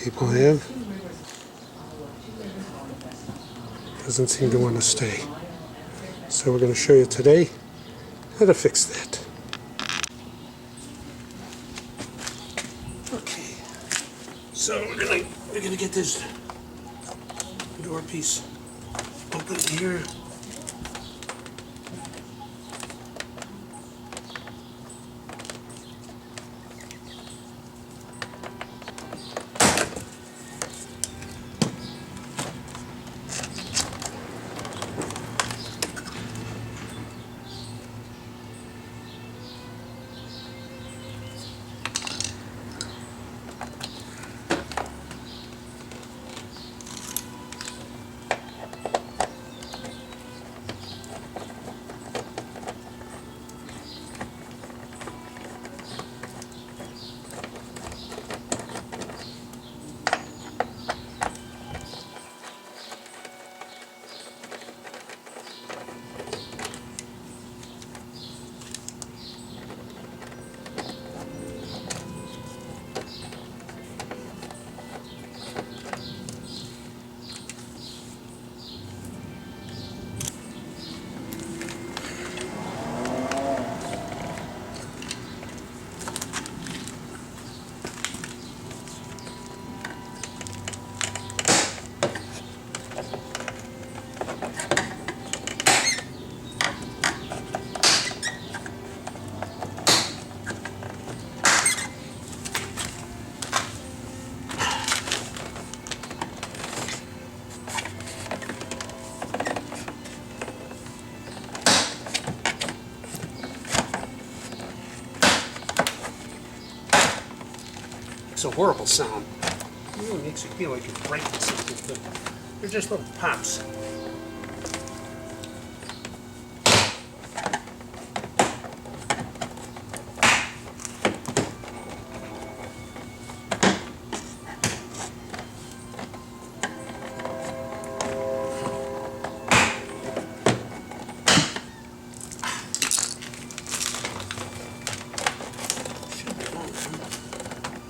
people have. Doesn't seem to want to stay. So we're going to show you today how to fix that. Okay, so we're gonna get this door piece open here. It's a horrible sound. It really makes you feel like you're breaking something, but they're just little pops.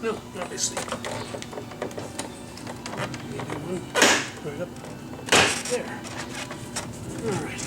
No, obviously. Maybe one right up there. All right.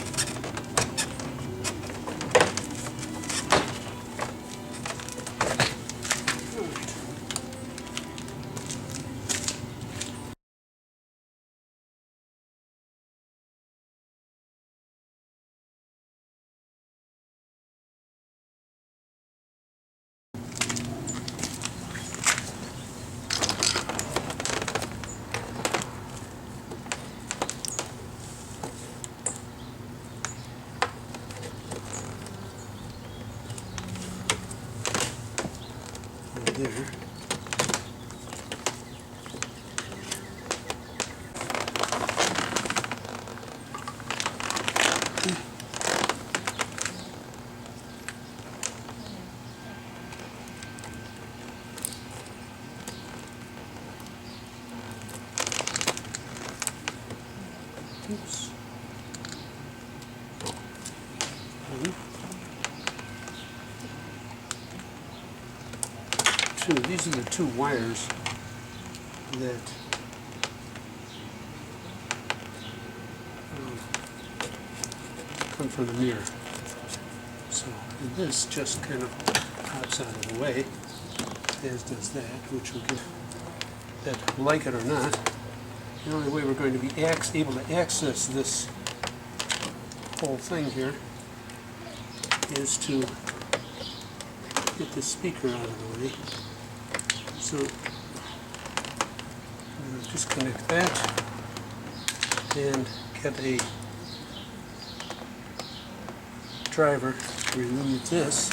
There. Oops. These are the two wires that come from the mirror. So this just kind of pops out of the way, as does that, which will give that, like it or not, the only way we're going to be able to access this whole thing here is to get the speaker out of the way. So disconnect that and get a driver to remove this.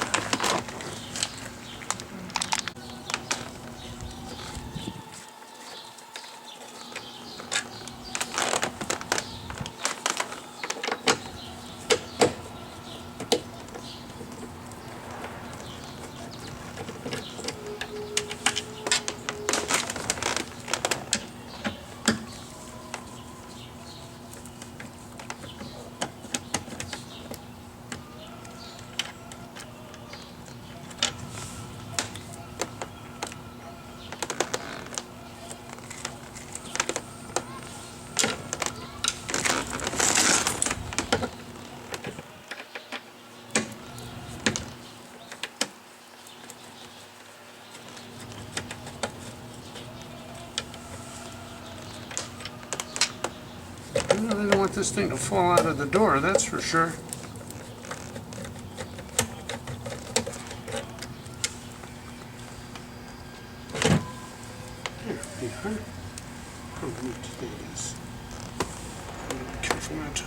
this thing to fall out of the door, that's for sure. There we are. How neat that is. Be careful not to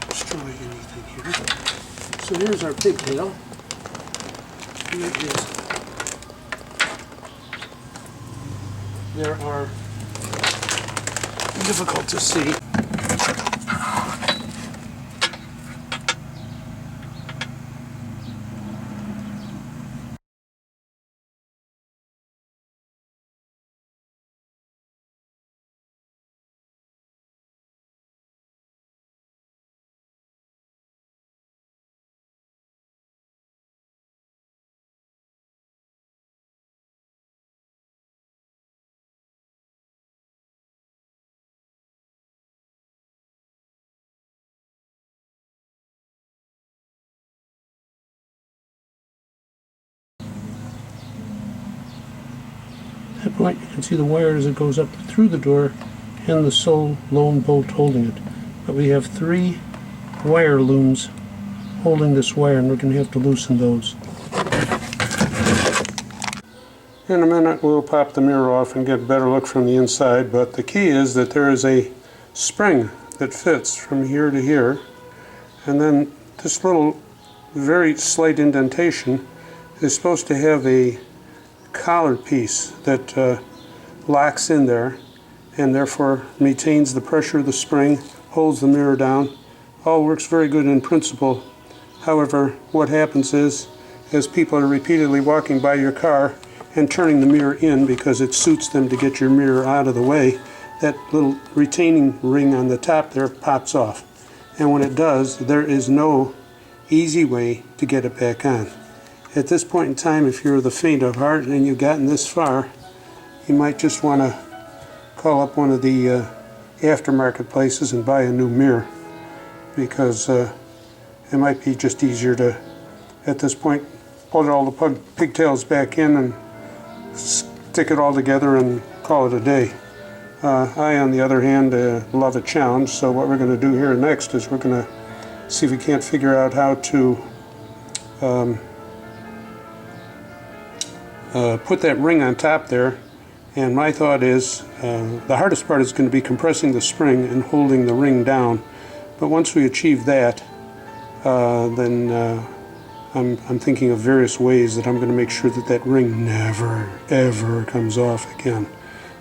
destroy anything here. So here's our pigtail. And it is. There are difficult to see. At that point, you can see the wire as it goes up through the door and the sole lone bolt holding it. But we have 3 wire looms holding this wire, and we're going to have to loosen those. In a minute we'll pop the mirror off and get a better look from the inside, but the key is that there is a spring that fits from here to here, and then this little very slight indentation is supposed to have a collar piece that locks in there and therefore maintains the pressure of the spring, holds the mirror down. All works very good in principle. However, what happens is, as people are repeatedly walking by your car and turning the mirror in because it suits them to get your mirror out of the way, that little retaining ring on the top there pops off. And when it does, there is no easy way to get it back on. At this point in time, if you're the faint of heart and you've gotten this far, you might just want to call up one of the aftermarket places and buy a new mirror, because it might be just easier to, at this point, put all the pigtails back in and stick it all together and call it a day. I, on the other hand, love a challenge, so what we're going to do here next is we're going to see if we can't figure out how to put that ring on top there. And my thought is, the hardest part is going to be compressing the spring and holding the ring down. But once we achieve that, then I'm thinking of various ways that I'm going to make sure that that ring never, ever comes off again.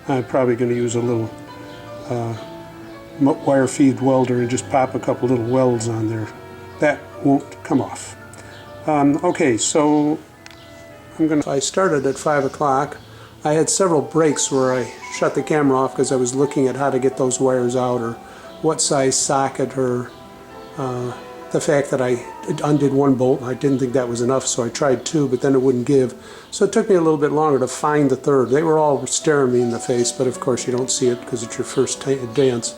I'm probably going to use a little wire feed welder and just pop a couple little welds on there. That won't come off. Okay, so I started at 5 o'clock. I had several breaks where I shut the camera off because I was looking at how to get those wires out, or what size socket, or the fact that I undid one bolt. I didn't think that was enough, so I tried 2, but then it wouldn't give. So it took me a little bit longer to find the third. They were all staring me in the face, but of course you don't see it because it's your first dance.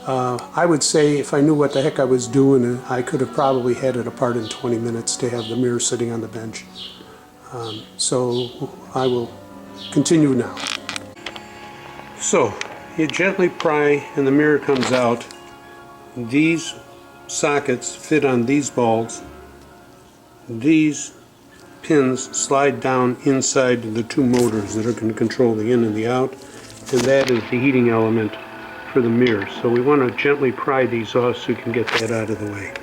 I would say if I knew what the heck I was doing, I could have probably had it apart in 20 minutes to have the mirror sitting on the bench. So I will continue now. So you gently pry and the mirror comes out. These sockets fit on these balls. These pins slide down inside the 2 motors that are going to control the in and the out, and that is the heating element for the mirror. So we want to gently pry these off so we can get that out of the way.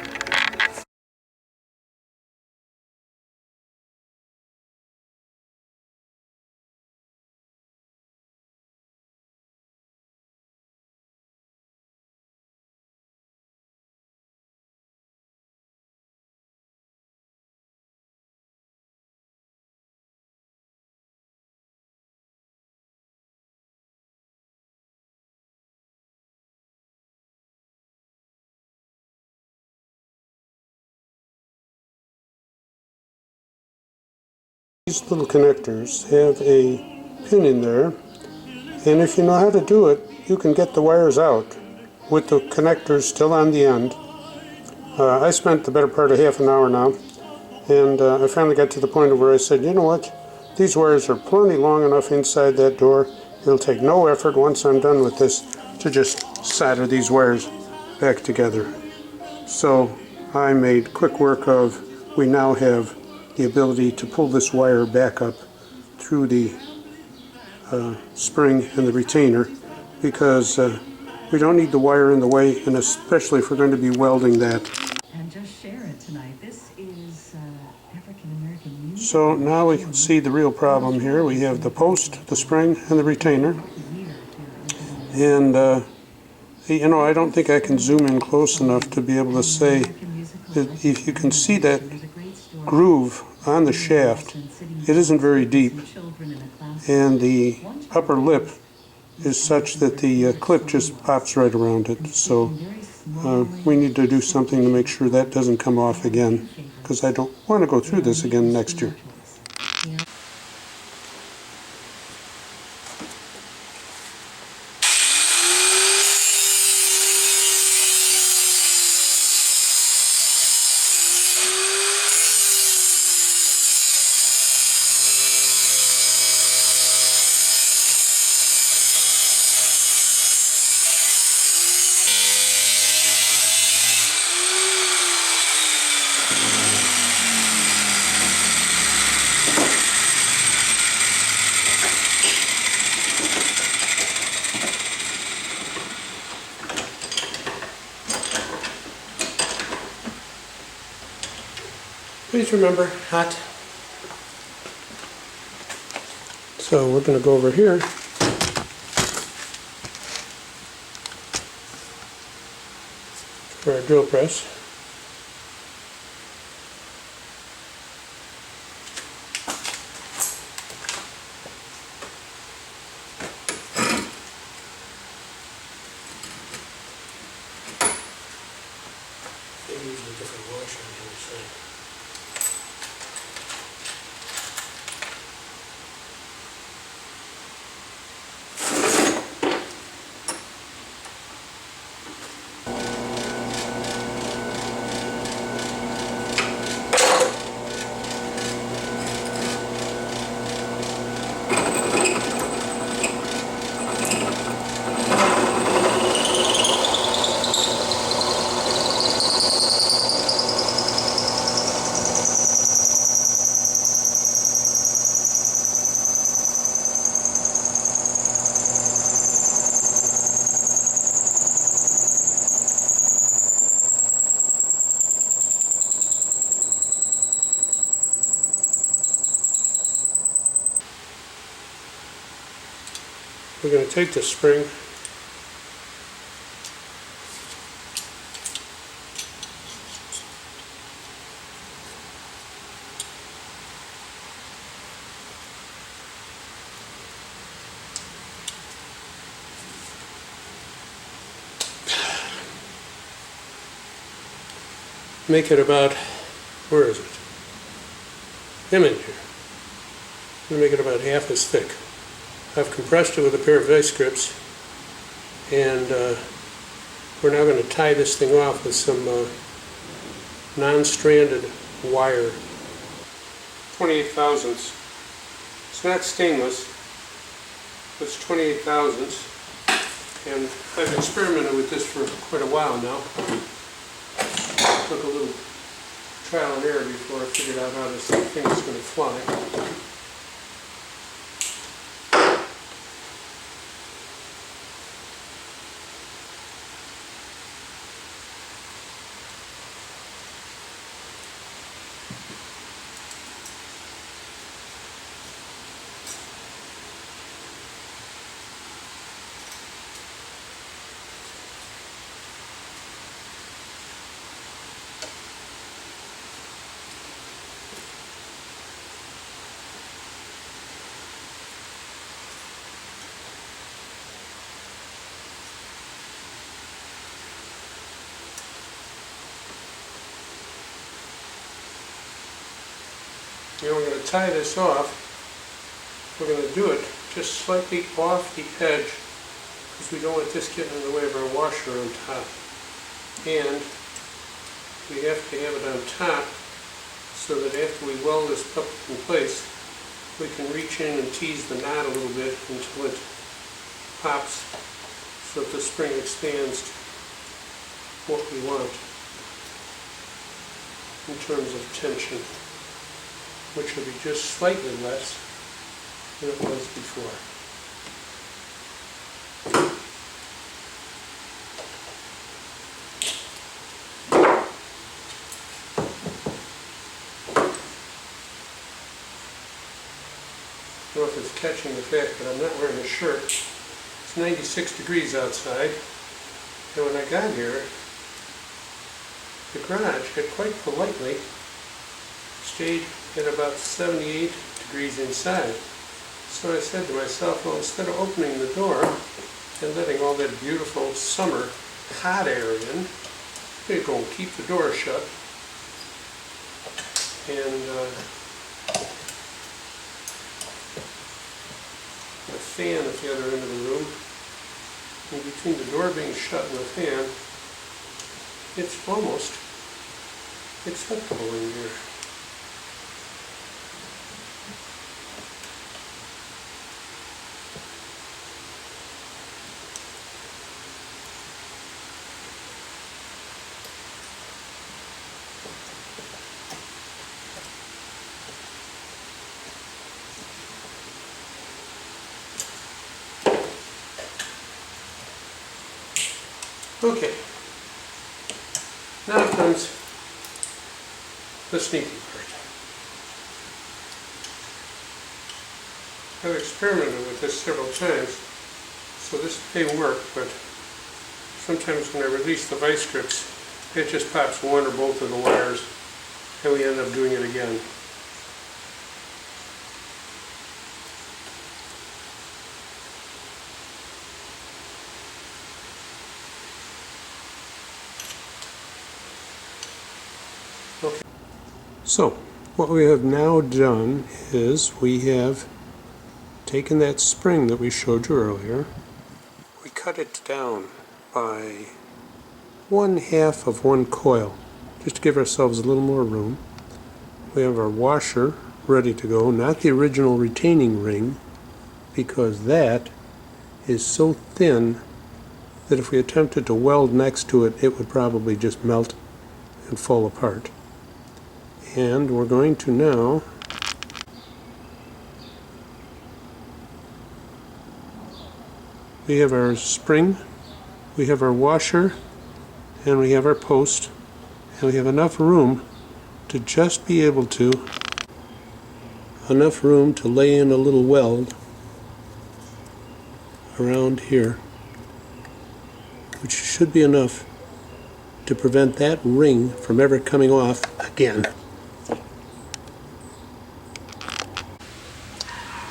These little connectors have a pin in there, and if you know how to do it, you can get the wires out with the connectors still on the end. I spent the better part of half an hour now, and I finally got to the point where I said, you know what, these wires are plenty long enough inside that door. It'll take no effort once I'm done with this to just solder these wires back together. So I made quick work of, we now have the ability to pull this wire back up through the spring and the retainer, because we don't need the wire in the way, and especially if we're going to be welding that. And just share it tonight. This is African American music. So now we can see the real problem here. We have the post, the spring, and the retainer. And you know, I don't think I can zoom in close enough to be able to say that if you can see that groove on the shaft, it isn't very deep, and the upper lip is such that the clip just pops right around it. So we need to do something to make sure that doesn't come off again, because I don't want to go through this again next year. Please remember, hot. So we're going to go over here. For our drill press. They use a different washer on the other side. We're going to take the spring, make it about, where is it? I'm in here. I'm going to make it about half as thick. I've compressed it with a pair of vice grips, and we're now going to tie this thing off with some non-stranded wire. 28 thousandths. It's not stainless, but it's 28 thousandths, and I've experimented with this for quite a while now. Took a little trial and error before I figured out how this thing is going to fly. Now we're going to tie this off. We're going to do it just slightly off the edge, because we don't want this getting in the way of our washer on top. And we have to have it on top so that after we weld this puppet in place, we can reach in and tease the knot a little bit until it pops so that the spring expands what we want in terms of tension, which will be just slightly less than it was before. I don't know if it's catching the fact that I'm not wearing a shirt. It's 96 degrees outside, and when I got here, the garage had quite politely stayed at about 78 degrees inside. So I said to myself, well, instead of opening the door and letting all that beautiful summer hot air in, I'm going to go and keep the door shut and the fan at the other end of the room. And between the door being shut and the fan, it's almost acceptable in here. Okay, now comes the sneaky part. I've experimented with this several times, so this may work, but sometimes when I release the vice grips, it just pops one or both of the wires, and we end up doing it again. Okay. So, what we have now done is we have taken that spring that we showed you earlier, we cut it down by 1/2 of one coil, just to give ourselves a little more room. We have our washer ready to go, not the original retaining ring, because that is so thin that if we attempted to weld next to it, it would probably just melt and fall apart. And we're going to now we have our spring, we have our washer, and we have our post, and we have enough room to just be able to lay in a little weld around here, which should be enough to prevent that ring from ever coming off again.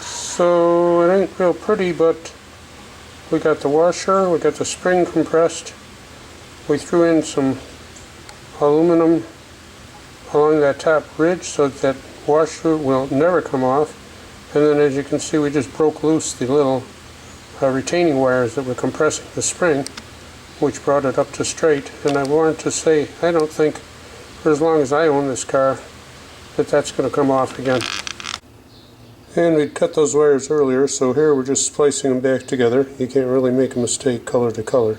So it ain't real pretty, but we got the washer, we got the spring compressed, we threw in some aluminum along that top ridge so that washer will never come off, and then as you can see we just broke loose the little retaining wires that were compressing the spring, which brought it up to straight. And I wanted to say, I don't think for as long as I own this car that that's going to come off again. And we'd cut those wires earlier, so here we're just splicing them back together. You can't really make a mistake color to color.